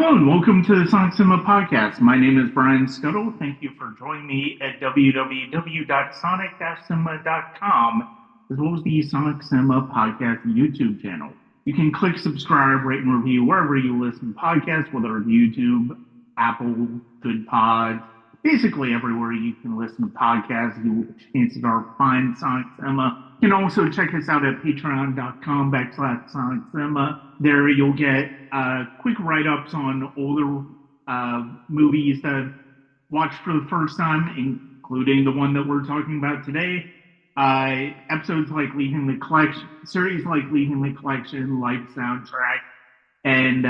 Hello and welcome to the Sonic Cinema Podcast. My name is Brian Scuttle. Thank you for joining me at www.sonic-cinema.com, as well as the Sonic Cinema Podcast YouTube channel. You can click subscribe, rate, and review wherever you listen to podcasts, whether it's YouTube, Apple, Good Pods, basically everywhere you can listen to podcasts. Chances are find Sonic Cinema. You can also check us out at patreon.com/Sonic Cinema. There you'll get quick write-ups on older movies that I've watched for the first time, including the one that we're talking about today. Episodes like Leaving the Collection, series like Leaving the Collection, Life Soundtrack, and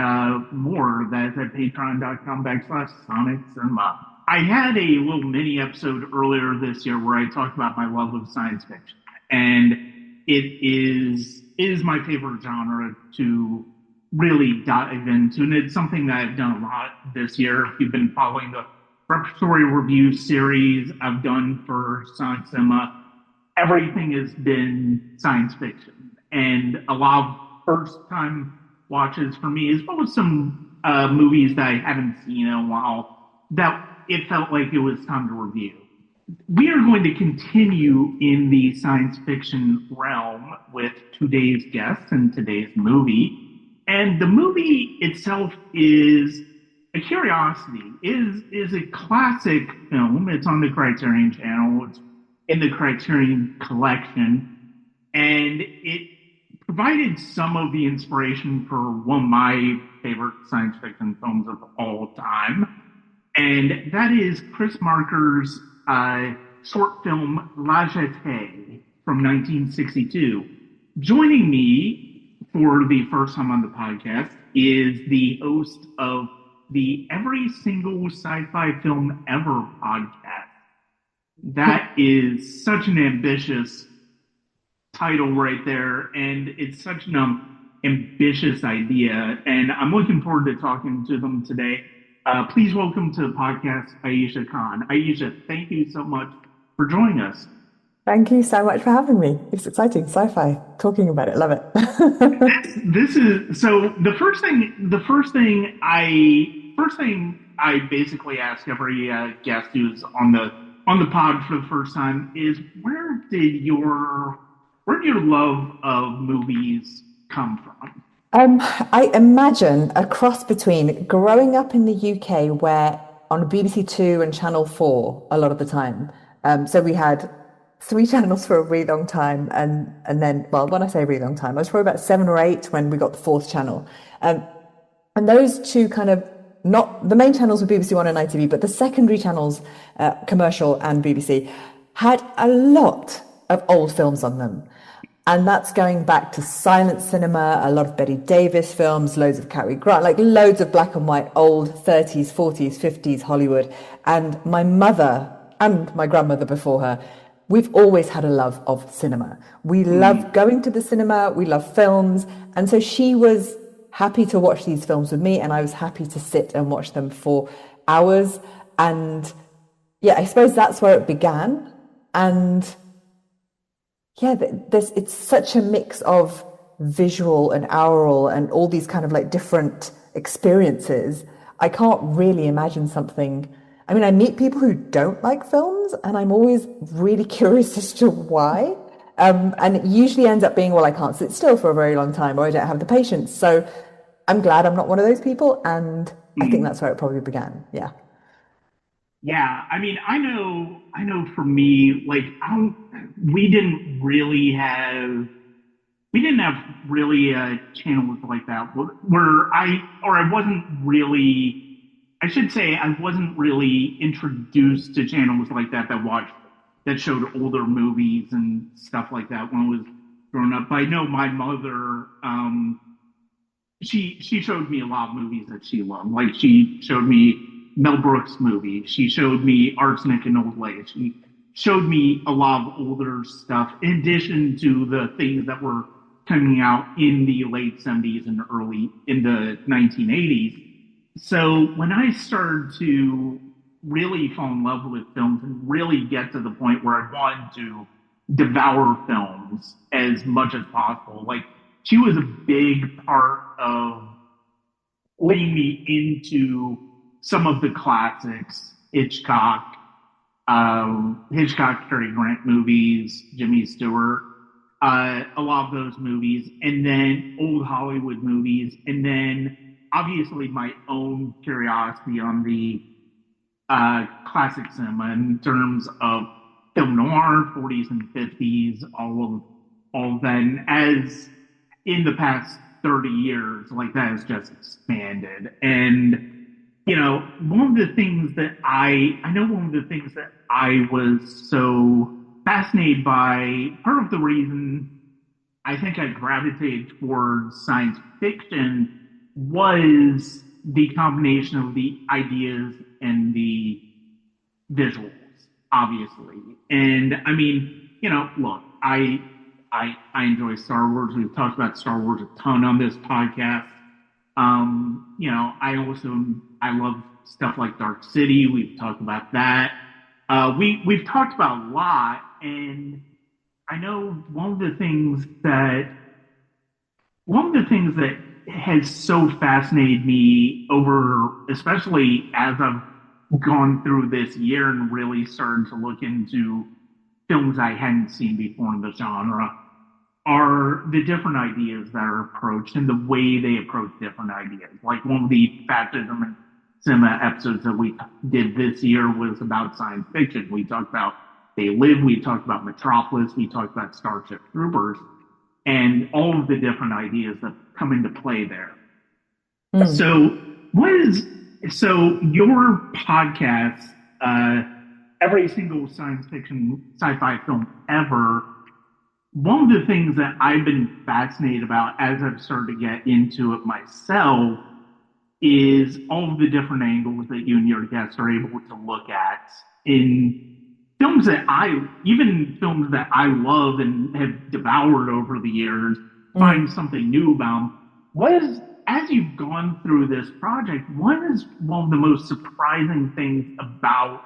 more. That's at patreon.com/Sonic Cinema. I had a little mini episode earlier this year where I talked about my love of science fiction, and it is my favorite genre to really dive into, and it's something that I've done a lot this year. If you've been following the repertory review series I've done for Sonic Cinema, everything has been science fiction, and a lot of first-time watches for me, as well as some movies that I haven't seen in a while, that it felt like it was time to review. We are going to continue in the science fiction realm with today's guest and today's movie. And the movie itself is a curiosity, is a classic film. It's on the Criterion Channel. It's in the Criterion Collection. And it provided some of the inspiration for one of my favorite science fiction films of all time. And that is Chris Marker's short film La Jetée from 1962. Joining me for the first time on the podcast is the host of the Every Single Sci-Fi Film Ever podcast. That is such an ambitious title right there, and it's such an ambitious idea, and I'm looking forward to talking to them today. Please welcome to the podcast, Ayesha Khan. Ayesha, thank you so much for joining us. Thank you so much for having me. It's exciting, sci-fi. Talking about it, love it. This is so. The first thing I basically ask every guest who's on the pod for the first time is where did your love of movies come from? I imagine a cross between growing up in the UK, where on BBC Two and Channel 4 a lot of the time. So we had three channels for a really long time, and then, well, when I say a really long time, I was probably about 7 or 8 when we got the fourth channel. And those two kind of, not the main channels were BBC One and ITV, but the secondary channels, commercial and BBC, had a lot of old films on them. And that's going back to silent cinema, a lot of Betty Davis films, loads of Cary Grant, like loads of black and white, old 30s, 40s, 50s Hollywood. And my mother and my grandmother before her, we've always had a love of cinema. We love going to the cinema, we love films. And so she was happy to watch these films with me, and I was happy to sit and watch them for hours. And yeah, I suppose that's where it began. And yeah, it's such a mix of visual and aural and all these kind of like different experiences. I can't really imagine something. I mean, I meet people who don't like films, and I'm always really curious as to why. And it usually ends up being, well, I can't sit still for a very long time, or I don't have the patience. So I'm glad I'm not one of those people, and I think that's where it probably began. Yeah. Yeah, I mean, I know for me, like, we didn't have really channels like that where I wasn't really, I should say, I wasn't really introduced to channels like that that showed older movies and stuff like that when I was growing up. But I know my mother, she showed me a lot of movies that she loved. Like, she showed me Mel Brooks movies. She showed me Arsenic and Old Lace. She showed me a lot of older stuff, in addition to the things that were coming out in the late 70s and early in the 1980s. So when I started to really fall in love with films and really get to the point where I wanted to devour films as much as possible, like, she was a big part of lean me into some of the classics, Hitchcock, Cary Grant movies, Jimmy Stewart, a lot of those movies, and then old Hollywood movies, and then obviously my own curiosity on the classic cinema in terms of film noir, 40s and 50s, all of that. And as in the past 30 years, like that has just expanded. And one of the things that I know one of the things that I was so fascinated by, part of the reason I think I gravitated towards science fiction was the combination of the ideas and the visuals, obviously. And I mean, look, I enjoy Star Wars. We've talked about Star Wars a ton on this podcast. I love stuff like Dark City. We've talked about that. We've talked about a lot, and I know one of the things that has so fascinated me over, especially as I've gone through this year and really started to look into films I hadn't seen before in the genre, are the different ideas that are approached and the way they approach different ideas. Like one of the fascism and cinema episodes that we did this year was about science fiction. We talked about They Live, we talked about Metropolis, we talked about Starship Troopers, and all of the different ideas that come into play there. Mm. So, your podcast, every single science fiction sci-fi film ever, one of the things that I've been fascinated about as I've started to get into it myself is all of the different angles that you and your guests are able to look at in even films that I love and have devoured over the years, find Mm. something new about. As you've gone through this project, what is one of the most surprising things about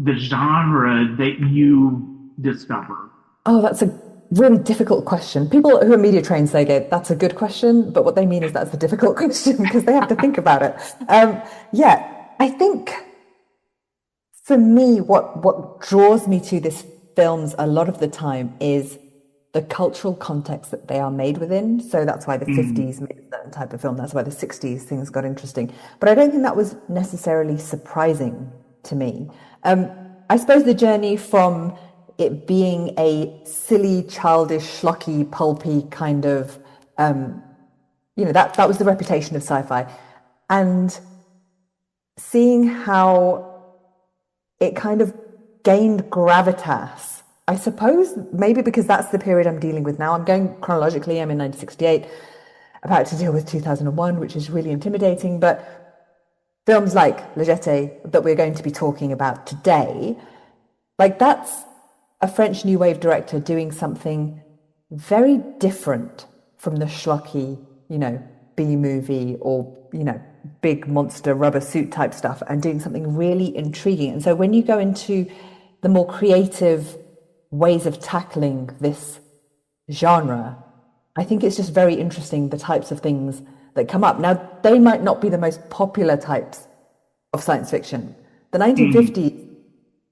the genre that you discovered? Oh, that's a really difficult question. People who are media trained say that's a good question, but what they mean is that's a difficult question because they have to think about it. Yeah, I think for me, what draws me to these films a lot of the time is the cultural context that they are made within. So that's why the Mm, 50s made a certain type of film. That's why the 60s things got interesting. But I don't think that was necessarily surprising to me. I suppose the journey from it being a silly, childish, schlocky, pulpy kind of, that was the reputation of sci-fi. And seeing how it kind of gained gravitas. I suppose maybe because that's the period I'm dealing with now. I'm going chronologically. I'm in 1968, about to deal with 2001, which is really intimidating. But films like Jetée that we're going to be talking about today, like that's a French New Wave director doing something very different from the schlocky, B movie or, big monster rubber suit type stuff and doing something really intriguing. And so when you go into the more creative ways of tackling this genre, I think it's just very interesting the types of things that come up. Now, they might not be the most popular types of science fiction. The mm, 1950s,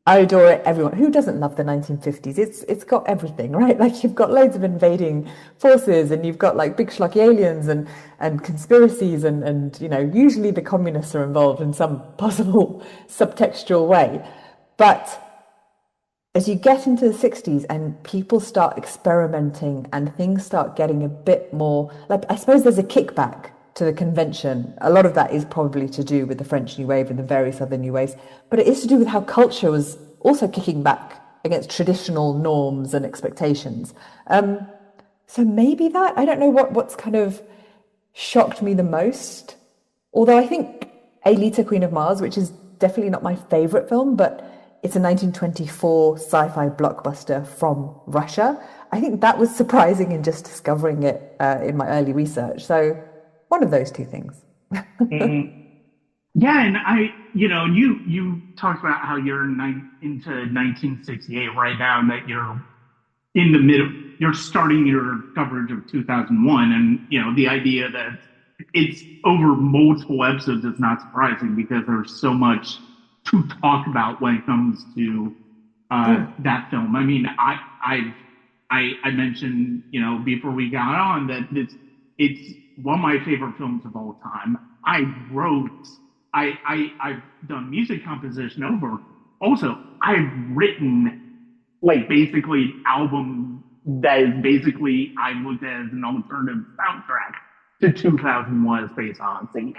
I adore it. Everyone who doesn't love the 1950s. It's got everything, right? Like you've got loads of invading forces, and you've got like big schlocky aliens and conspiracies, and usually the communists are involved in some possible subtextual way. But as you get into the 60s and people start experimenting and things start getting a bit more, like I suppose there's a kickback to the convention. A lot of that is probably to do with the French New Wave and the various other new waves, but it is to do with how culture was also kicking back against traditional norms and expectations. So maybe that, I don't know what's kind of shocked me the most. Although I think Aelita, Queen of Mars, which is definitely not my favorite film, but it's a 1924 sci-fi blockbuster from Russia. I think that was surprising in just discovering it in my early research. So one of those two things. mm. Yeah, and you talked about how you're into 1968 right now, and that you're in the middle, you're starting your coverage of 2001, and the idea that it's over multiple episodes. It's not surprising because there's so much to talk about when it comes to Mm. that film. I mean, I mentioned, before we got on that it's one of my favorite films of all time. I wrote, I've done music composition over. Also, I've written like basically an album that is basically I looked at as an alternative soundtrack to 2001: A Space Odyssey.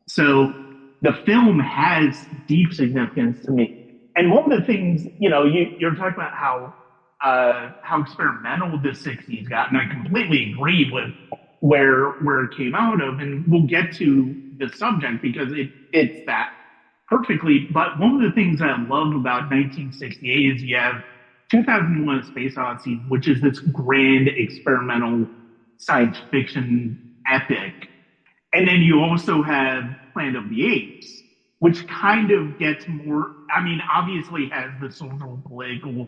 So the film has deep significance to me. And one of the things, you're talking about how experimental the '60s got, and I completely agree with where it came out of, and we'll get to the subject because it's that perfectly. But one of the things that I love about 1968 is you have 2001: A Space Odyssey, which is this grand experimental science fiction epic, and then you also have Planet of the Apes, which kind of gets more, I mean, obviously has the social political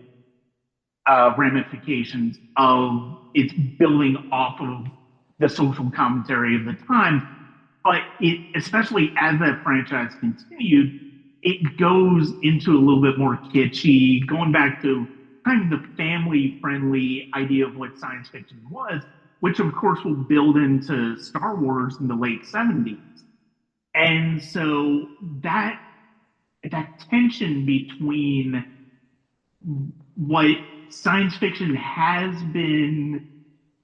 ramifications of it's building off of the social commentary of the time. But especially as that franchise continued, it goes into a little bit more kitschy, going back to kind of the family friendly idea of what science fiction was, which of course will build into Star Wars in the late '70s. And so that tension between what science fiction has been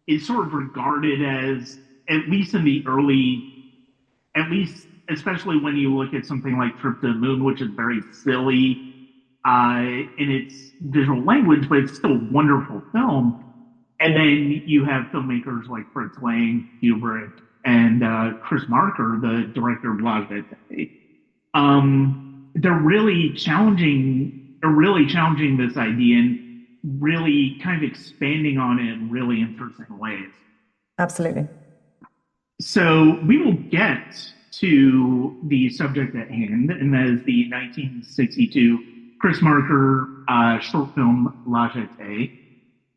is sort of regarded as, at least in the early, at least especially when you look at something like Trip to the Moon, which is very silly in its visual language, but it's still a wonderful film. And then you have filmmakers like Fritz Lang, Kubrick, and Chris Marker, the director of La Jetée. They're really challenging this idea and really kind of expanding on it in really interesting ways. Absolutely. So we will get to the subject at hand, and that is the 1962 Chris Marker short film La Jetée.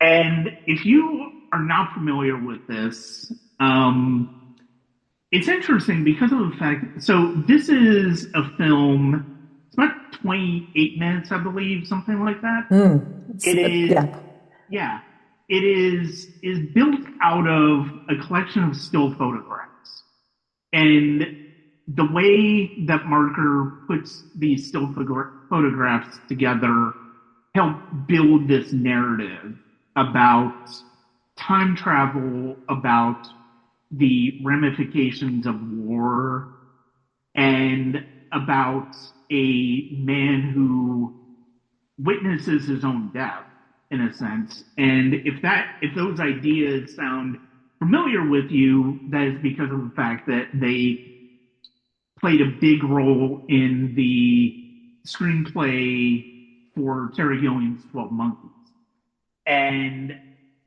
And if you are not familiar with this, it's interesting because of the fact. So this is a film. It's about 28 minutes, I believe, something like that. It is, Yeah, yeah, it is built out of a collection of still photographs, and the way that Marker puts these still photographs together help build this narrative about time travel, about the ramifications of war, and about a man who witnesses his own death in a sense. And if those ideas sound familiar with you, that is because of the fact that they played a big role in the screenplay for Terry Gilliam's 12 Monkeys. And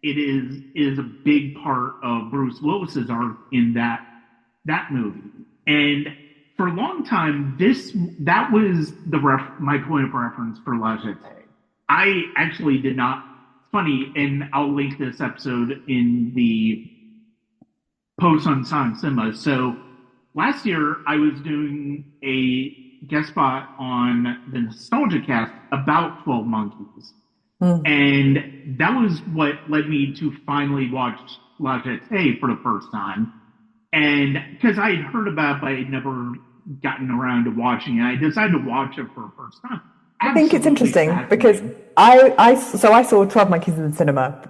it is a big part of Bruce Willis's arc in that movie. And for a long time, that was my point of reference for La Jetée. I actually did not. Funny, and I'll link this episode in the post on Sonic Cinema. So last year, I was doing a guest spot on the Nostalgia Cast about 12 Monkeys. And that was what led me to finally watch La Jetée for the first time. And because I had heard about it, but I had never gotten around to watching it, I decided to watch it for the first time. I think it's Absolutely interesting because fascinating. I saw 12 Monkeys in the cinema,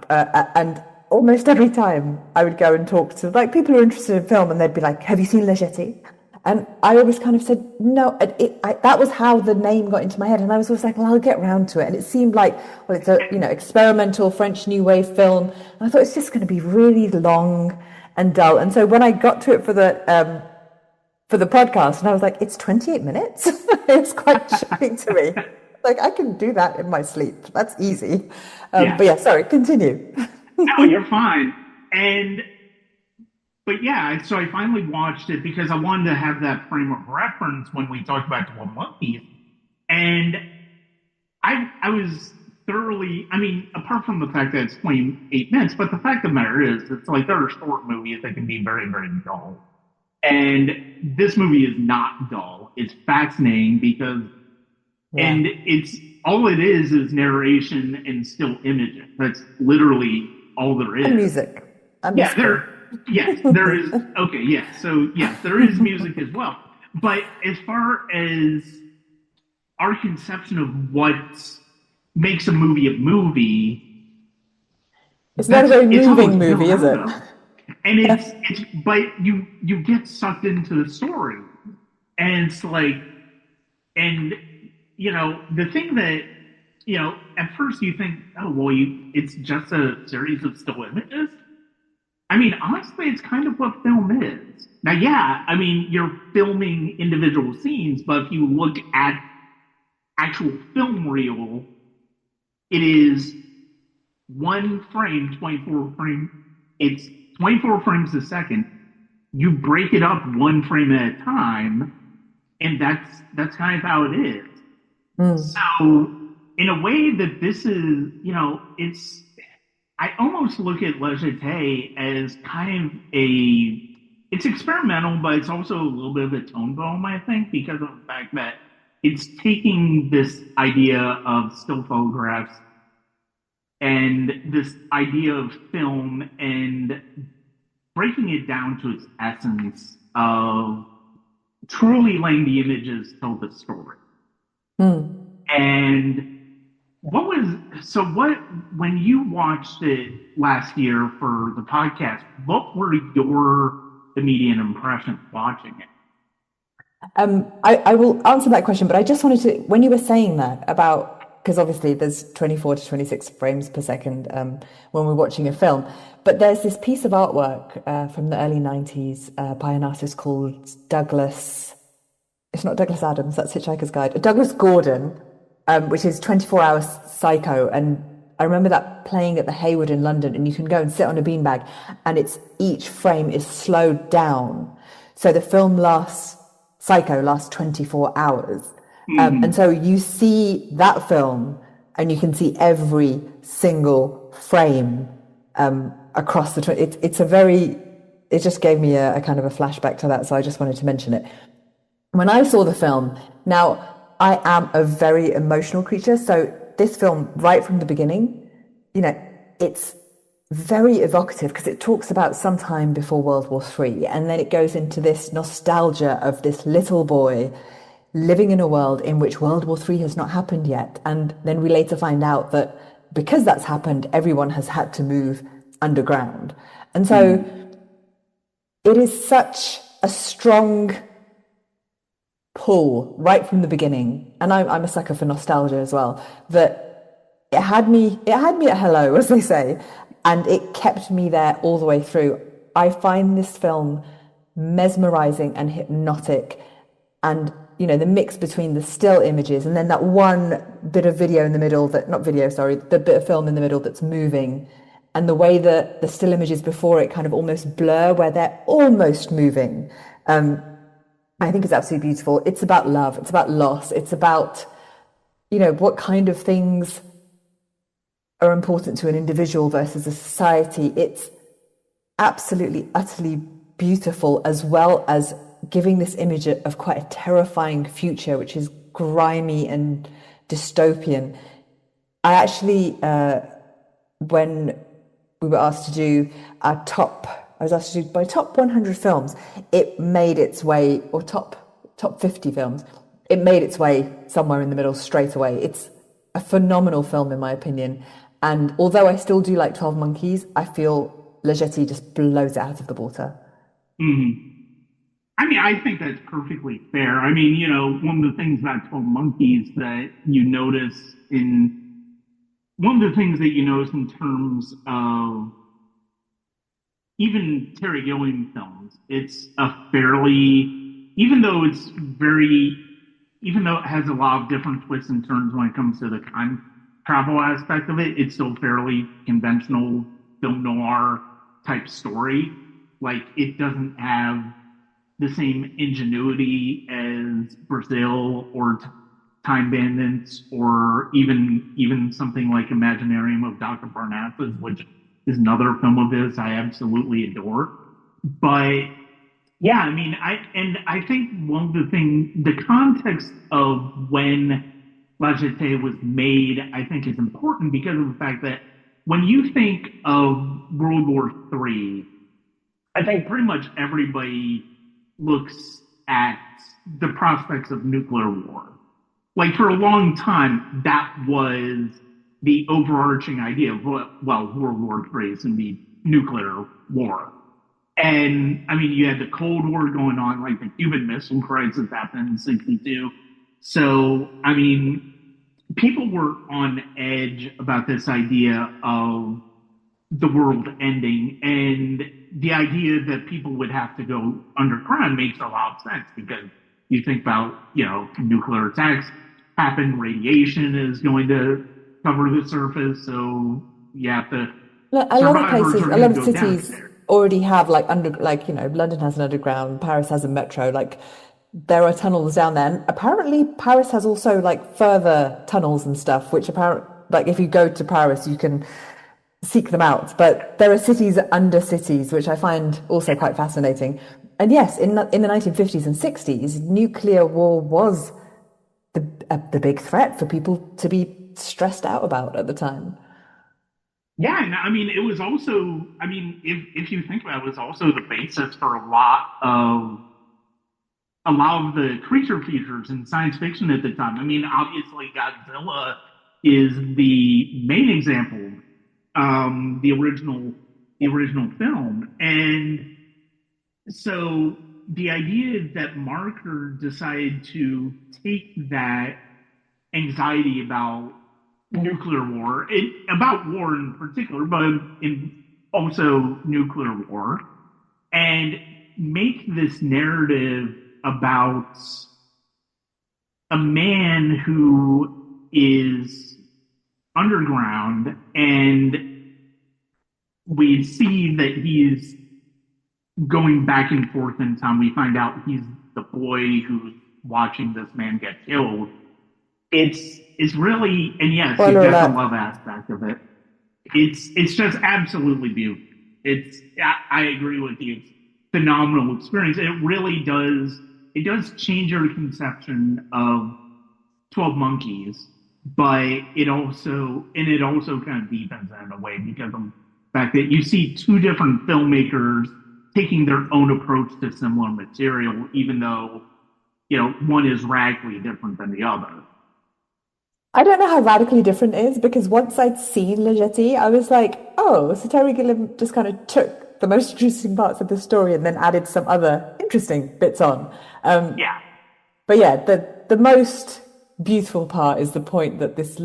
and almost every time I would go and talk to like people who are interested in film, and they'd be like, "Have you seen La Jetée?" And I always kind of said no. That was how the name got into my head, and I was always like, "Well, I'll get round to it." And it seemed like, well, it's a experimental French New Wave film, and I thought it's just going to be really long and dull. And so when I got to it for the podcast, and I was like, "It's 28 minutes." It's quite shocking to me. Like I can do that in my sleep. That's easy. Yeah. But yeah, sorry, continue. No, you're fine. And but yeah, so I finally watched it because I wanted to have that frame of reference when we talked about 12 Monkeys. And I was thoroughly, I mean, apart from the fact that it's 28 minutes, but the fact of the matter is, it's like there are short movies that can be very, very dull. And this movie is not dull. It's fascinating because, Yeah. and it's all it is narration and still images. That's literally all there And is. music and the Yeah, score. there is. Okay, yes. So yes, there is music as well. But as far as our conception of what makes a movie, It's not a that's very it's moving almost built movie, is out it? of. And it's but you get sucked into the story. And it's like, and the thing that, at first you think, oh well, it's just a series of still images. I mean, honestly, it's kind of what film is. Now, yeah, I mean, you're filming individual scenes, but if you look at actual film reel, it is one frame, 24 frame. It's 24 frames a second. You break it up one frame at a time, and that's kind of how it is. Mm. So, in a way that this is, it's I almost look at Le Jetée as kind of it's experimental, but it's also a little bit of a tone poem, I think, because of the fact that it's taking this idea of still photographs and this idea of film and breaking it down to its essence of truly letting the images tell the story. Mm. And what was so what when you watched it last year for the podcast, what were your immediate impressions watching it? I will answer that question, but I just wanted to, when you were saying that about, because obviously there's 24 to 26 frames per second when we're watching a film, but there's this piece of artwork from the early 90s by an artist called Douglas, it's not Douglas Adams, that's Hitchhiker's Guide, Douglas Gordon, which is 24 Hours Psycho. And I remember that playing at the Hayward in London, and you can go and sit on a beanbag, and it's each frame is slowed down. So the film Psycho lasts 24 hours. And so Mm-hmm. you see that film, and you can see every single frame across the. It's a very. It just gave me a kind of a flashback to that, so I just wanted to mention it. When I saw the film, now I am a very emotional creature, so this film, right from the beginning, you know, it's very evocative because it talks about some time before World War III, and then it goes into this nostalgia of this little boy living in a world in which World War III has not happened yet. And then we later find out that because that's happened, everyone has had to move underground. And so Mm-hmm. it is such a strong pull right from the beginning, and I'm a sucker for nostalgia as well, that it had me at hello, as they say, and it kept me there all the way through. I find this film mesmerizing and hypnotic, and the mix between the still images and then that one bit of video in the middle, that not video, sorry, the bit of film in the middle that's moving, and the way that the still images before it kind of almost blur where they're almost moving. I think it's absolutely beautiful. It's about love. It's about loss. It's about, what kind of things are important to an individual versus a society. It's absolutely, utterly beautiful, as well as giving this image of quite a terrifying future, which is grimy and dystopian. I actually, when we were asked to do our top, I was asked to do my top 100 films. It made its way, or top 50 films. It made its way somewhere in the middle straight away. It's a phenomenal film in my opinion. And although I still do like 12 Monkeys, I feel Le Jetée just blows it out of the water. Mm-hmm. I mean, I think that's perfectly fair. I mean, one of the things about 12 Monkeys that you notice in one of the things that you notice in terms of even Terry Gilliam films, it's a fairly, even though it's very, even though it has a lot of different twists and turns when it comes to the time travel aspect of it, it's still fairly conventional film noir type story. Like, it doesn't have the same ingenuity as Brazil or Time Bandits or even something like Imaginarium of Dr. Parnassus, which is another film of his I absolutely adore. But Yeah, I mean, I think one of the context of when La Jetée was made, I think is important because of the fact that when you think of World War III, I think pretty much everybody looks at the prospects of nuclear war. Like for a long time, that was the overarching idea of well, World War III is going to be nuclear war. And I mean, you had the Cold War going on, like the Cuban Missile Crisis happened in '62. So, I mean, people were on edge about this idea of the world ending, and the idea that people would have to go underground makes a lot of sense because you think about, nuclear attacks happen, radiation is going to cover the surface, so you have to, A lot of survivors places, are a going lot to of go down cities there. already have like London has an underground, Paris has a metro, like there are tunnels down there. And apparently Paris has also like further tunnels and stuff, which apparently like if you go to Paris, you can seek them out. But there are cities under cities, which I find also quite fascinating. And yes, in the 1950s and 60s, nuclear war was the big threat for people to be stressed out about at the time. Yeah, and I mean, it was also, I mean, if you think about it, it was also the basis for a lot of the creature features in science fiction at the time. I mean, obviously, Godzilla is the main example, the original film, and so the idea that Marker decided to take that anxiety about nuclear war, about war in particular, but in also nuclear war, and make this narrative about a man who is underground, and we see that he's going back and forth in time. We find out he's the boy who's watching this man get killed. It's really, and yes, you've Spoiler got the alert. love aspect of it. It's just absolutely beautiful. I agree with you. It's phenomenal experience. It does change your conception of 12 Monkeys, but it also kind of deepens it in a way because of the fact that you see two different filmmakers taking their own approach to similar material, even though one is radically different than the other. I don't know how radically different it is because once I'd seen La Jetée, I was like, oh, so Terry Gilliam just kind of took the most interesting parts of the story and then added some other interesting bits on. Um, Yeah, but yeah, the most beautiful part is the point that this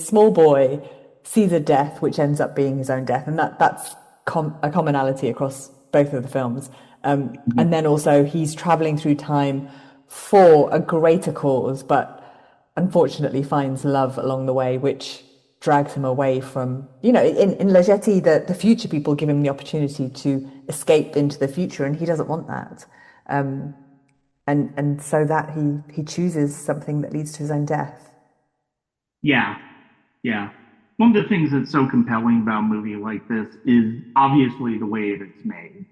small boy sees a death which ends up being his own death, and that's a commonality across both of the films. And then also he's traveling through time for a greater cause, but unfortunately finds love along the way, which drags him away from, in La Jetée, the future people give him the opportunity to escape into the future, and he doesn't want that. And so that he chooses something that leads to his own death. yeah, yeah. One of the things that's so compelling about a movie like this is obviously the way it's made.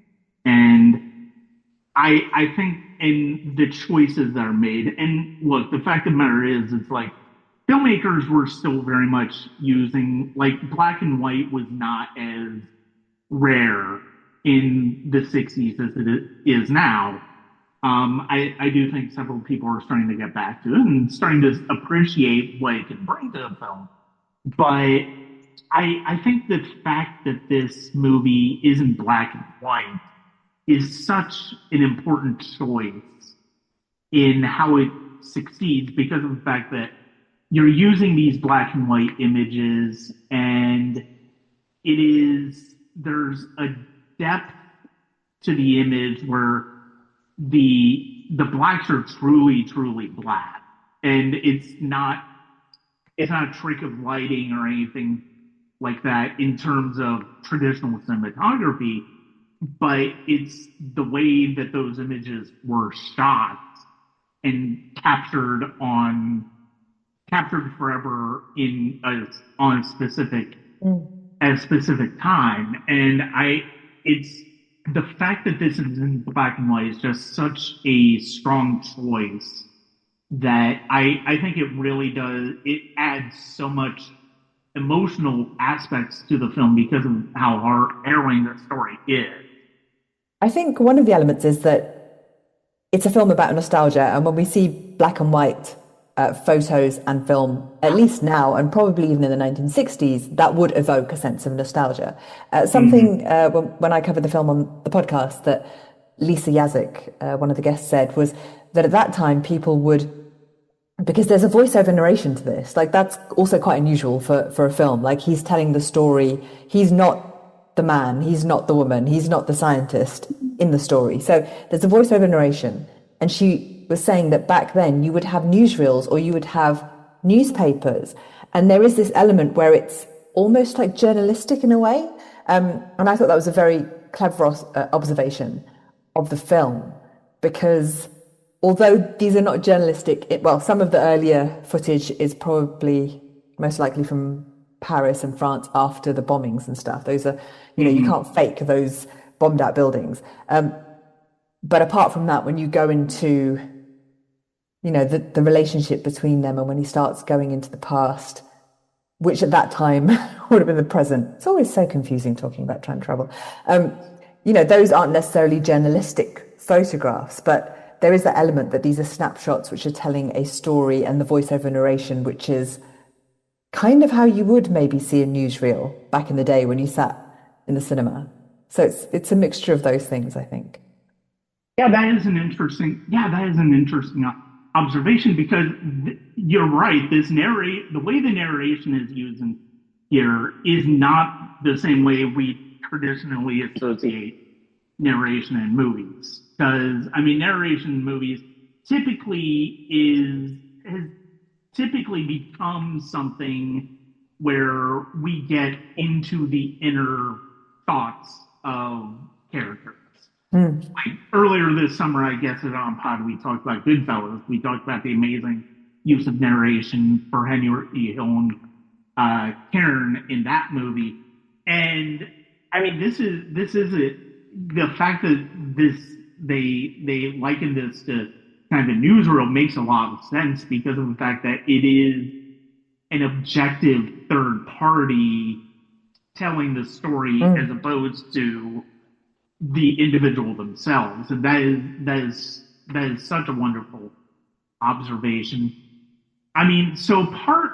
And I think in the choices that are made, and look, the fact of the matter is, it's like filmmakers were still very much using, like, black and white was not as rare in the '60s as it is now. I do think several people are starting to get back to it and starting to appreciate what it can bring to the film. But I think the fact that this movie isn't black and white is such an important choice in how it succeeds because of the fact that you're using these black and white images, and there's a depth to the image where the blacks are truly truly black, and it's not a trick of lighting or anything like that in terms of traditional cinematography, but it's the way that those images were shot and captured forever on a specific time. And it's the fact that this is in black and white is just such a strong choice that I think it really does. It adds so much emotional aspects to the film because of how harrowing the story is. I think one of the elements is that it's a film about nostalgia, and when we see black and white photos and film, at least now, and probably even in the 1960s, that would evoke a sense of nostalgia. Something Mm-hmm. when I covered the film on the podcast that Lisa Yazik, one of the guests, said was that at that time people would, because there's a voiceover narration to this, like that's also quite unusual for a film. Like he's telling the story, he's not the man, he's not the woman, he's not the scientist in the story. So there's a voiceover narration, and she was saying that back then you would have newsreels or you would have newspapers, and there is this element where it's almost like journalistic in a way. And I thought that was a very clever observation of the film, because although these are not journalistic, well, some of the earlier footage is probably most likely from Paris and France after the bombings and stuff. Those are, you Mm-hmm. can't fake those bombed out buildings. But apart from that, when you go into, the relationship between them, and when he starts going into the past, which at that time would have been the present. It's always so confusing talking about time travel. Those aren't necessarily journalistic photographs, but there is that element that these are snapshots which are telling a story, and the voiceover narration, which is kind of how you would maybe see a newsreel back in the day when you sat in the cinema. So it's a mixture of those things, I think. That is an interesting observation because you're right. The way the narration is used in here is not the same way we traditionally associate narration in movies. Because I mean, narration in movies typically is has typically become something where we get into the inner thoughts of characters. Mm. Like earlier this summer, I guess it on pod we talked about Goodfellas. We talked about the amazing use of narration for Henry Hill and Karen in that movie. And I mean, this is it. The fact that they liken this to kind of a newsreel makes a lot of sense because of the fact that it is an objective third party telling the story as Mm. opposed to the individual themselves, and that is such a wonderful observation. I mean, so apart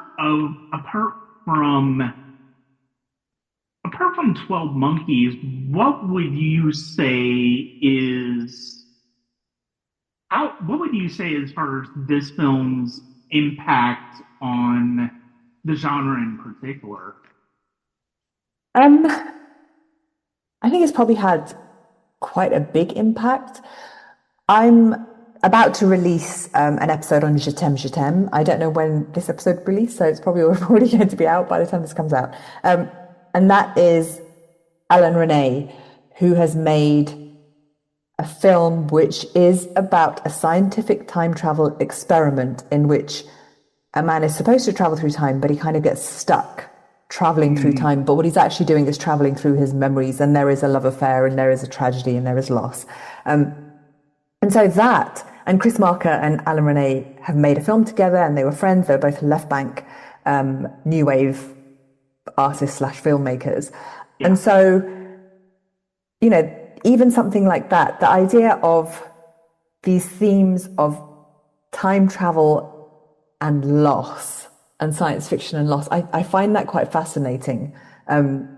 from 12 Monkeys, what would you say is what would you say as far as this film's impact on the genre in particular? Um, I think it's probably had quite a big impact. I'm about to release an episode on Jetée. I don't know when this episode released, so it's probably already going to be out by the time this comes out. And that is Alan Renee, who has made a film which is about a scientific time travel experiment in which a man is supposed to travel through time, but he kind of gets stuck traveling through Mm, time. But what he's actually doing is traveling through his memories, and there is a love affair, and there is a tragedy, and there is loss. And so that, and Chris Marker and Alan Renee have made a film together, and they were friends. They were both left bank new wave artists slash filmmakers. And yeah. so, even something like that, the idea of these themes of time travel and loss and science fiction and loss, I find that quite fascinating. And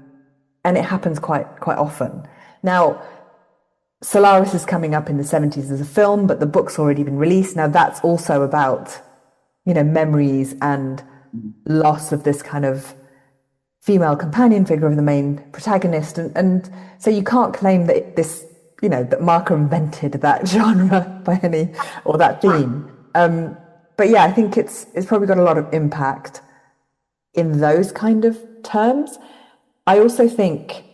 it happens quite often. Now, Solaris is coming up in the 70s as a film, but the book's already been released. Now that's also about, memories and loss of this kind of female companion figure of the main protagonist. And so you can't claim that that Marker invented that genre by any, or that Right. theme. But yeah, I think it's probably got a lot of impact in those kind of terms. I also think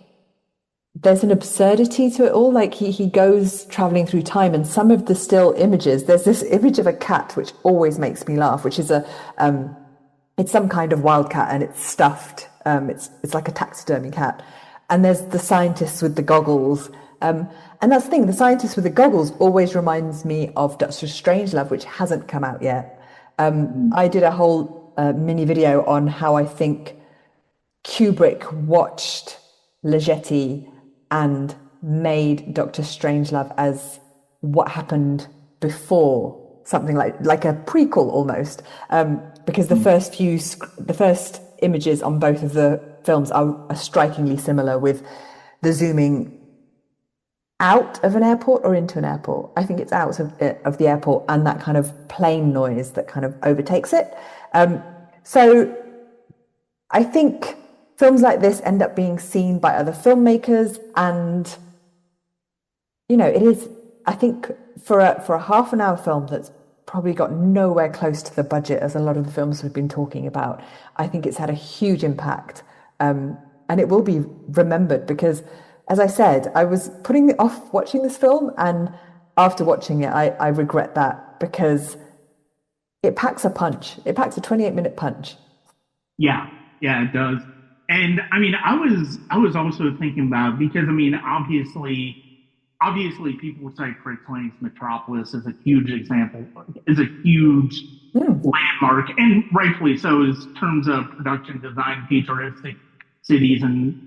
there's an absurdity to it all. Like he goes traveling through time, and some of the still images, there's this image of a cat which always makes me laugh, which is it's some kind of wildcat, and it's stuffed. It's like a taxidermy cat, and there's the scientists with the goggles, And that's the thing, the scientist with the goggles always reminds me of Doctor Strangelove, which hasn't come out yet. I did a whole mini video on how I think Kubrick watched Jetée and made Doctor Strangelove as what happened before, something like a prequel almost, because the first images on both of the films are strikingly similar, with the zooming out of an airport or into an airport. I think it's out of the airport, and that kind of plane noise that kind of overtakes it. So I think films like this end up being seen by other filmmakers, and it is, I think, for a half an hour film that's probably got nowhere close to the budget as a lot of the films we've been talking about, I think it's had a huge impact, and it will be remembered because, as I said, I was putting it off watching this film, and after watching it, I regret that, because it packs a punch. It packs a 28-minute punch. Yeah, it does. And I mean, I was also thinking about, because I mean, obviously people cite Fritz Lang's Metropolis as a huge example, is a huge landmark, and rightfully so, in terms of production design, futuristic cities, and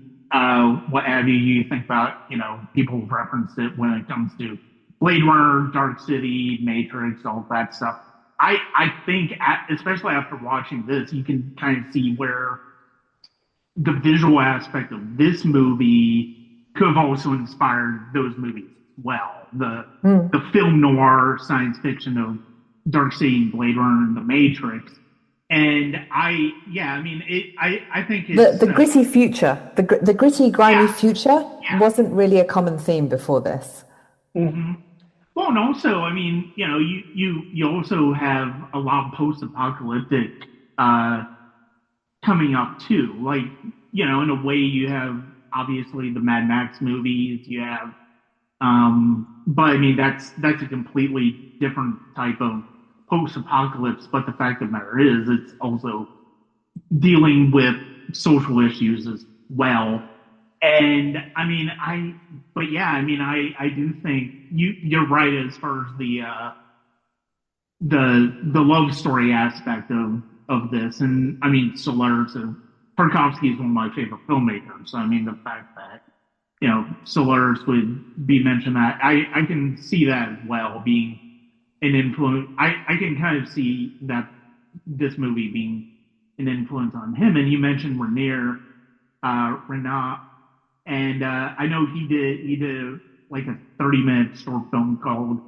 what have you. You think about, people have referenced it when it comes to Blade Runner, Dark City, Matrix, all that stuff. I think, especially after watching this, you can kind of see where the visual aspect of this movie could have also inspired those movies as well. The film noir science fiction of Dark City, Blade Runner, and The Matrix. And I think it's the gritty future, the gritty, grimy future wasn't really a common theme before this. Mm-hmm. Well, and also, I mean, you also have a lot of post-apocalyptic coming up too. Like, in a way, you have obviously the Mad Max movies. You have, but I mean, that's a completely different type of post-apocalypse. But the fact of the matter is, it's also dealing with social issues as well. And I mean, I do think you're right as far as the love story aspect of this. And I mean, Tarkovsky is one of my favorite filmmakers. So I mean, the fact that Solaris would be mentioned, that I can see that as well being an influence. I can kind of see that this movie being an influence on him. And you mentioned Renat. And I know he did like a 30-minute short film called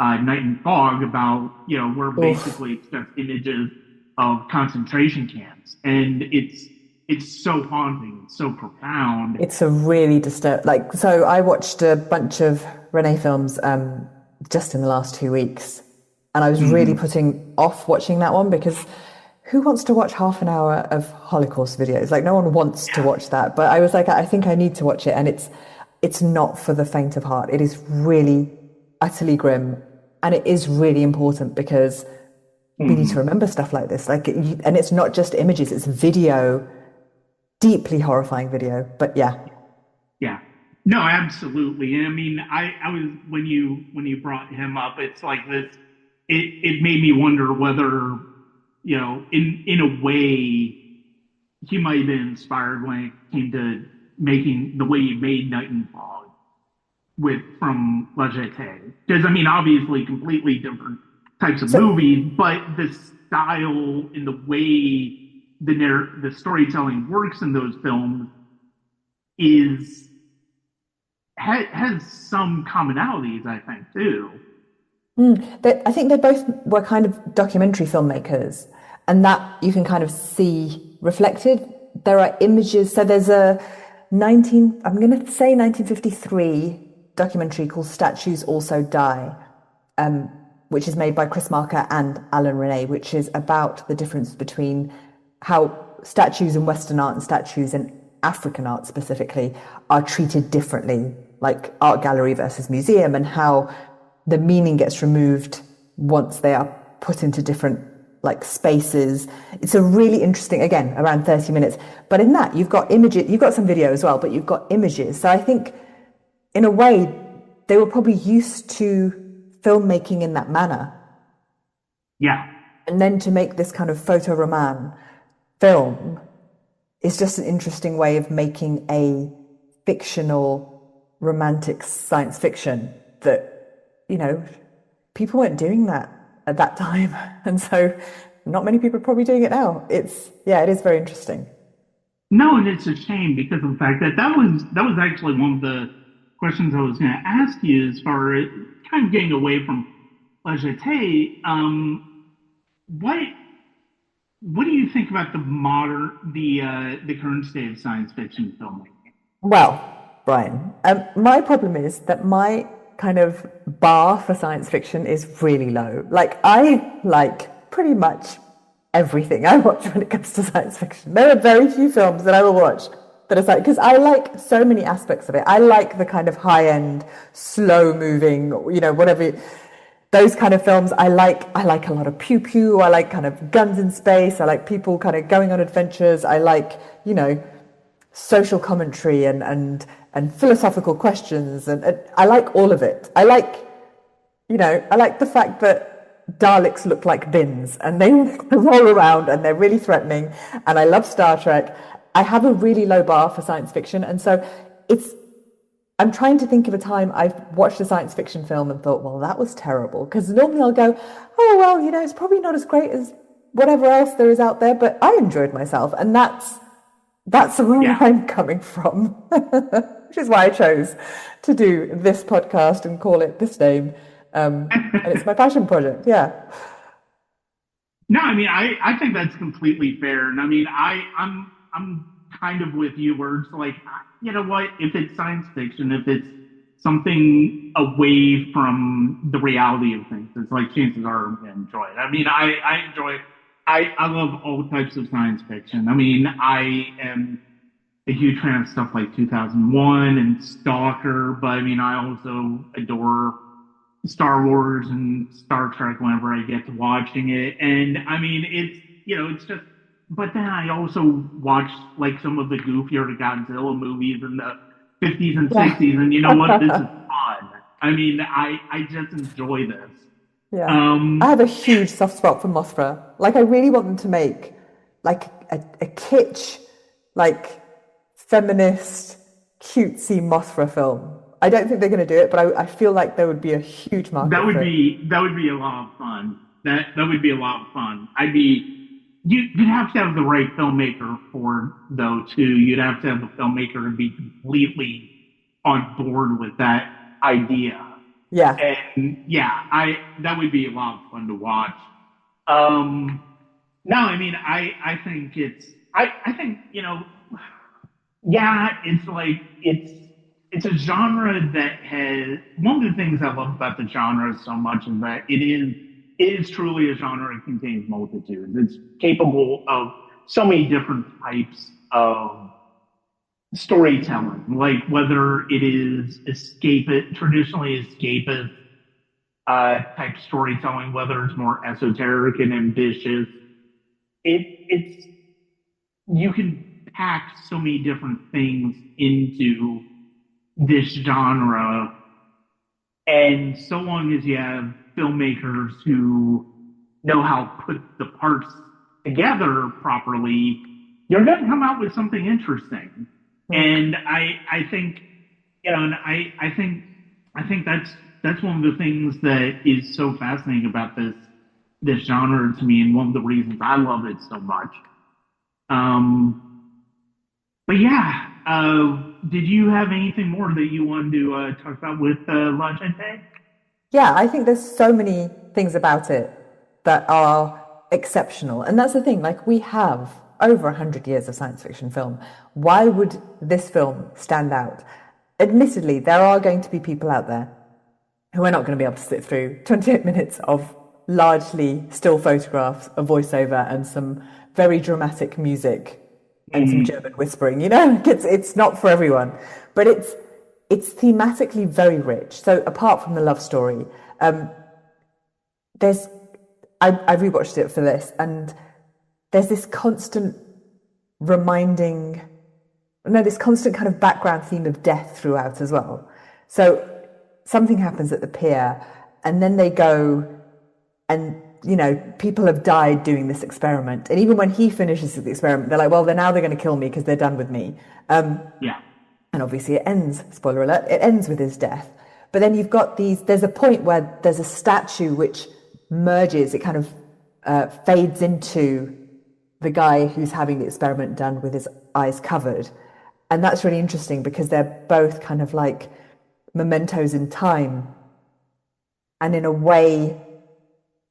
Night and Fog, about, where basically it's just images of concentration camps. And it's so haunting, it's so profound. It's a really so I watched a bunch of Renee films just in the last 2 weeks. And I was really putting off watching that one, because who wants to watch half an hour of Holocaust videos? Like, no one wants to watch that. But I was like, I think I need to watch it. And it's not for the faint of heart. It is really utterly grim. And it is really important, because we need to remember stuff like this. And it's not just images, it's video, deeply horrifying video. But yeah. No, absolutely. And I mean, I was, when you brought him up, it's like this, it made me wonder whether, in a way, he might have been inspired when it came to making the way he made Night and Fog from La Jetée. Because, I mean, obviously completely different types of movies, but the style and the way the storytelling works in those films has some commonalities, I think, too. I think they both were kind of documentary filmmakers, and that you can kind of see reflected. There are images. So there's a 1953 documentary called Statues Also Die, which is made by Chris Marker and Alan Renee, which is about the difference between how statues in Western art and statues in African art specifically are treated differently, like art gallery versus museum, and how the meaning gets removed once they are put into different spaces. It's a really interesting, again, around 30 minutes. But in that, you've got images, you've got some video as well, but you've got images. So I think in a way, they were probably used to filmmaking in that manner. Yeah. And then to make this kind of photo roman film is just an interesting way of making a fictional romantic science fiction that, you know, people weren't doing that at that time. And so not many people are probably doing it now. Yeah, it is very interesting. No, and it's a shame because of the fact that that was actually one of the questions I was going to ask you as far as kind of getting away from La Jetée. What what do you think about the current state of science fiction filmmaking? Well, Brian, my problem is that my kind of bar for science fiction is really low. Like, I like pretty much everything I watch when it comes to science fiction. There are very few films that I will watch that are like, because I like so many aspects of it. I like the kind of high end, slow moving, whatever. Those kind of films I like a lot of pew pew. I like kind of guns in space. I like people kind of going on adventures. I like, social commentary and philosophical questions, and I like all of it. I like the fact that Daleks look like bins and they roll around and they're really threatening, and I love Star Trek. I have a really low bar for science fiction, and so it's I'm trying to think of a time I've watched a science fiction film and thought, well, that was terrible. Because normally I'll go, oh, well, it's probably not as great as whatever else there is out there, but I enjoyed myself. And that's where Yeah. I'm coming from, which is why I chose to do this podcast and call it this name. And it's my passion project. Yeah. No, I mean I think that's completely fair, and I mean I'm kind of with you where it's like, you know what, if it's science fiction, if it's something away from the reality of things, it's like chances are I'm gonna enjoy it. I mean I enjoy I love all types of science fiction. I mean I am a huge fan of stuff like 2001 and Stalker, but I mean I also adore Star Wars and Star Trek whenever I get to watching it. And I mean, it's just, but then I also watched like some of the goofier Godzilla movies in the 50s and Yeah. 60s. And you know what? This is fun. I mean, I just enjoy this. Yeah. I have Um, a huge soft spot for Mothra. Like, I really want them to make like a kitsch, like feminist, cutesy Mothra film. I don't think they're going to do it, but I feel like there would be a huge market for it. that would be a lot of fun. That would be a lot of fun. You'd have to have the right filmmaker for though too. You'd have to have the filmmaker to be completely on board with that idea. Yeah. And yeah, I that would be a lot of fun to watch. Um, no, I mean I think I think yeah, it's a genre that has one of the things I love about the genre so much is that it is truly a genre that contains multitudes. It's capable of so many different types of storytelling, like whether it is traditionally escapist type storytelling, whether it's more esoteric and ambitious. It's you can pack so many different things into this genre, and so long as you have filmmakers who know how to put the parts together properly, you're going to come out with something interesting. Mm. And I think, and I think that's one of the things that is so fascinating about this genre to me, and one of the reasons I love it so much. Um, but yeah, did you have anything more that you wanted to talk about with La Gente? Yeah, I think there's so many things about it that are exceptional. And that's the thing, like, we have over 100 years of science fiction film. Why would this film stand out? Admittedly, there are going to be people out there who are not going to be able to sit through 28 minutes of largely still photographs, a voiceover, and some very dramatic music and some Mm, German whispering. It's not for everyone, but it's thematically very rich. So apart from the love story, there's I rewatched it for this, and there's this constant reminding, no, this constant kind of background theme of death throughout as well. So something happens at the pier, and then they go and people have died doing this experiment. And even when he finishes the experiment, they're like, well, now they're going to kill me because they're done with me. Yeah. And obviously it ends, spoiler alert, it ends with his death. But then you've got there's a point where there's a statue which merges, it kind of fades into the guy who's having the experiment done with his eyes covered. And that's really interesting because they're both kind of like mementos in time. And in a way,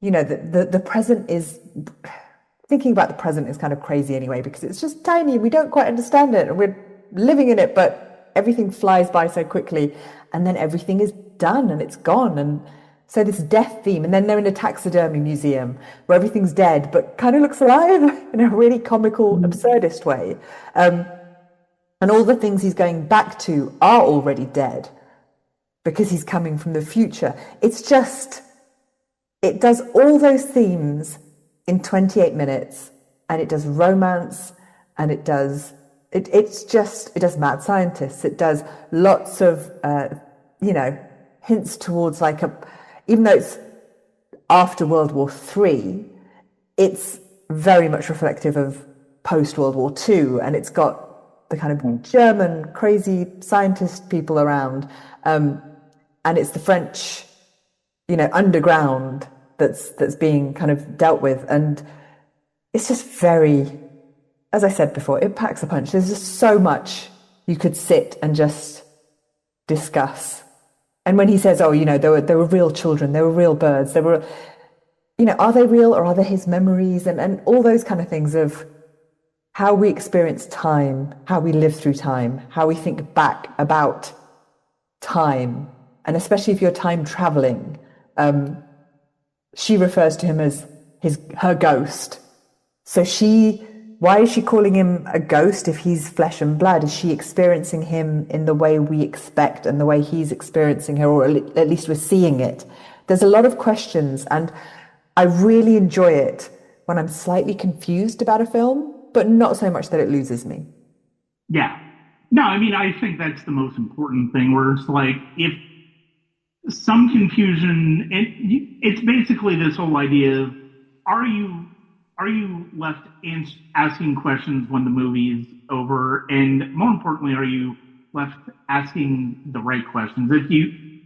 the present is thinking about the present is kind of crazy anyway, because it's just tiny and we don't quite understand it and we're living in it, but everything flies by so quickly and then everything is done and it's gone. And so this death theme, and then they're in a taxidermy museum where everything's dead but kind of looks alive in a really comical, absurdist way. And all the things he's going back to are already dead because he's coming from the future. It does all those themes in 28 minutes, and it does romance, and it does mad scientists. It does lots of hints towards even though it's after World War III, it's very much reflective of post World War II, and it's got the kind of German crazy scientist people around, and it's the French, underground that's being kind of dealt with, and it's just very, as I said before, it packs a punch. There's just so much you could sit and just discuss. And when he says, "Oh, there were real children, there were real birds, there were, are they real or are they his memories?" and all those kind of things of how we experience time, how we live through time, how we think back about time, and especially if you're time traveling. She refers to him as her ghost. So why is she calling him a ghost if he's flesh and blood? Is she experiencing him in the way we expect and the way he's experiencing her, or at least we're seeing it? There's a lot of questions, and I really enjoy it when I'm slightly confused about a film, but not so much that it loses me. Yeah. No, I mean, I think that's the most important thing where it's like, if some confusion, and it's basically this whole idea of, are you are you left asking questions when the movie's over, and more importantly, are you left asking the right questions?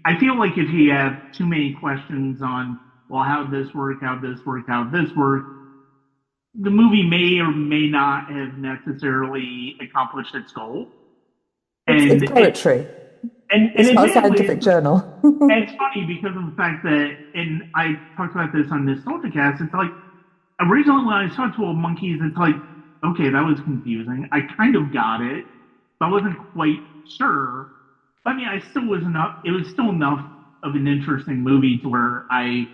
I feel like if you have too many questions on, well, how'd this work, how'd this work, how'd this work, the movie may or may not have necessarily accomplished its goal. It's And poetry. and It's not a admittedly, scientific journal. it's funny because of the fact that, and I talked about this on Nostalgia Cast, it's like, originally when I saw 12 Monkeys, it's like, okay, that was confusing. I kind of got it, but I wasn't quite sure. I mean, I still was enough, it was still enough of an interesting movie to where I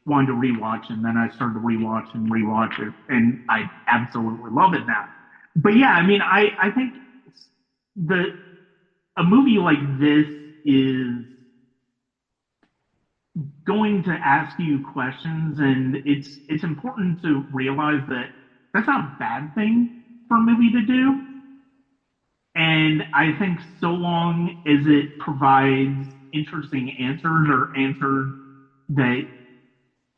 wanted to rewatch, and then I started to rewatch it, and I absolutely love it now. But yeah, I mean, I think the a movie like this is going to ask you questions, and it's important to realize that that's not a bad thing for a movie to do. And I think so long as it provides interesting answers, or answers that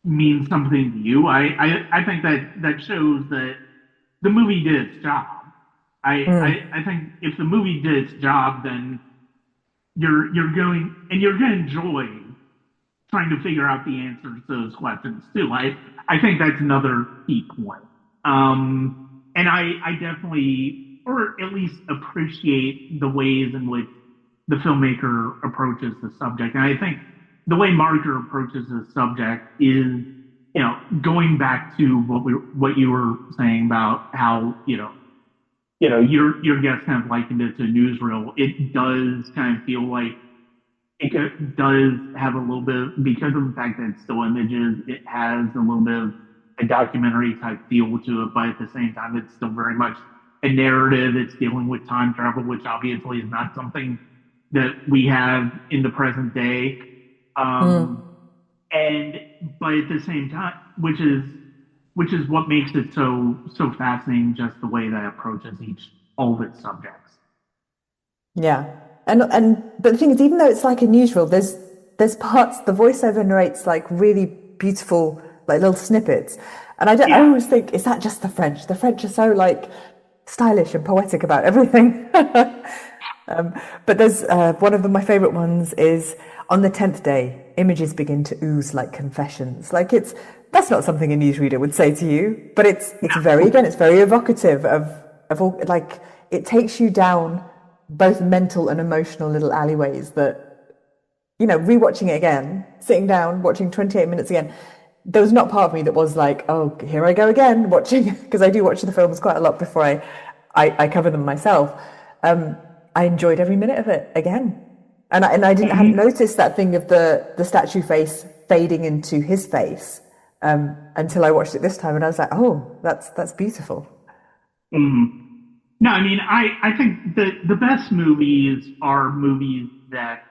mean something to you, I think that shows that the movie did its job. I think if the movie did its job, then you're going to enjoy trying to figure out the answers to those questions too. I think that's another key point. And I definitely, or at least appreciate the ways in which the filmmaker approaches the subject. And I think the way Marker approaches the subject is, going back to what you were saying about how, your guest kind of likened it to newsreel. It does kind of feel like it does have a little bit, because of the fact that it's still images, it has a little bit of a documentary type feel to it, but at the same time, it's still very much a narrative. It's dealing with time travel, which obviously is not something that we have in the present day. And but at the same time, which is what makes it so fascinating, just the way that it approaches all of its subjects. Yeah. And but the thing is, even though it's like a newsreel, there's parts the voiceover narrates like really beautiful like little snippets, and I Yeah. always think, is that just the French? The French are so like stylish and poetic about everything. But there's one of my favorite ones is on the 10th day, images begin to ooze like confessions. Like that's not something a newsreader would say to you, but it's very again it's very evocative of all like it takes you down both mental and emotional little alleyways that rewatching it again, sitting down, watching 28 minutes again, there was not part of me that was like, oh, here I go again, watching, because I do watch the films quite a lot before I cover them myself. I enjoyed every minute of it again. And I hadn't noticed that thing of the statue face fading into his face until I watched it this time, and I was like, oh, that's beautiful. Mm. No, I mean, I think the best movies are movies that,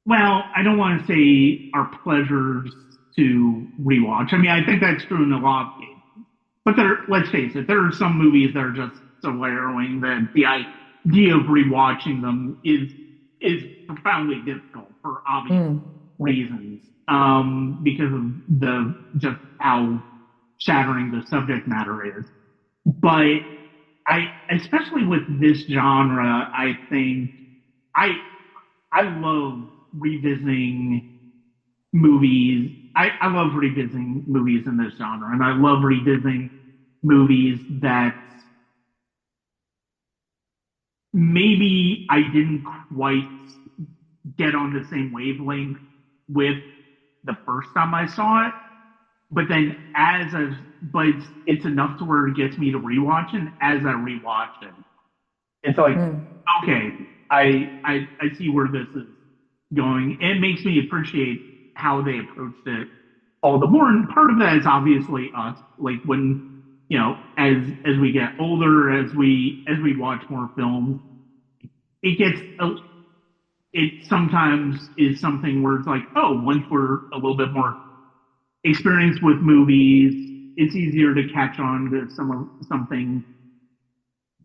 well, I don't want to say are pleasures to rewatch. I mean, I think that's true in a lot of cases. But let's face it, there are some movies that are just so harrowing that the idea of rewatching them is profoundly difficult for obvious reasons. Because of the just how shattering the subject matter is. But especially with this genre, I think I I love revisiting I love revisiting movies in this genre, and I love revisiting movies that maybe I didn't quite get on the same wavelength with the first time I saw it. But then but it's enough to where it gets me to rewatch it. As I rewatch it, it's like, okay, I see where this is going. It makes me appreciate how they approached it all the more. And part of that is obviously us. Like when as we get older, as we watch more films, it gets it sometimes is something where it's like, oh, once we're a little bit more experienced with movies, it's easier to catch on to something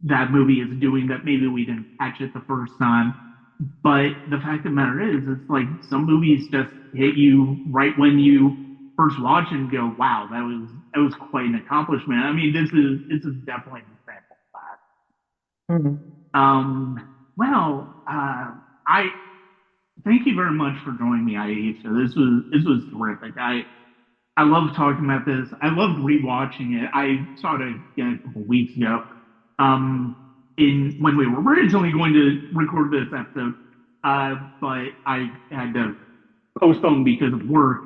that movie is doing that maybe we didn't catch it the first time. But the fact of the matter is, it's like some movies just hit you right when you first watch and go, "Wow, that was quite an accomplishment." I mean, this is definitely an example of Mm. that. Well, I thank you very much for joining me, Aisha. This was terrific. I love talking about this. I loved rewatching it. I saw it again a couple weeks ago. In when we were originally going to record this episode, but I had to postpone because of work.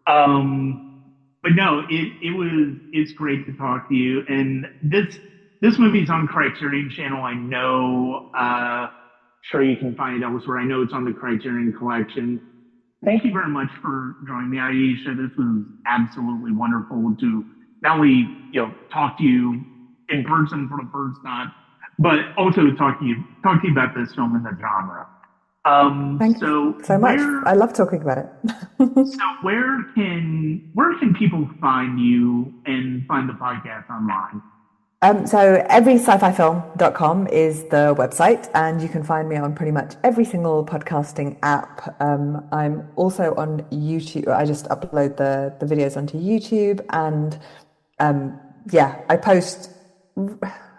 But no, it's great to talk to you. And this movie's on Criterion Channel. I know. Sure, you can find it elsewhere. I know it's on the Criterion Collection. Thank you very much for joining me, Ayesha. This was absolutely wonderful to not only talk to you in person for the first time, but also talk to you about this film and the genre. Thanks So so much. I love talking about it. so where can people find you and find the podcast online? So everyscififilm.com is the website, and you can find me on pretty much every single podcasting app. I'm also on YouTube. I just upload the videos onto YouTube, and yeah, I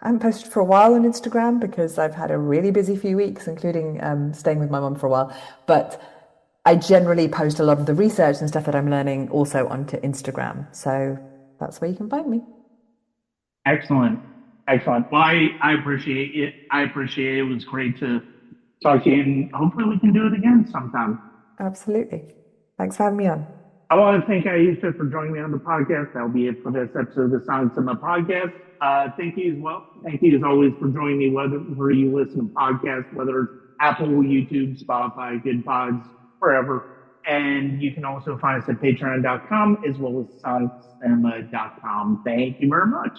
haven't posted for a while on Instagram because I've had a really busy few weeks, including staying with my mum for a while. But I generally post a lot of the research and stuff that I'm learning also onto Instagram. So that's where you can find me. Excellent. Excellent. Well, I appreciate it. I appreciate it. It was great to talk to you, and hopefully we can do it again sometime. Absolutely. Thanks for having me on. I want to thank Aisha for joining me on the podcast. That'll be it for this episode of the Science of My Podcast. Thank you as well. Thank you as always for joining me, whether you listen to podcasts, whether it's Apple, YouTube, Spotify, Good Pods, wherever. And you can also find us at patreon.com as well as sciencecinema.com. Thank you very much.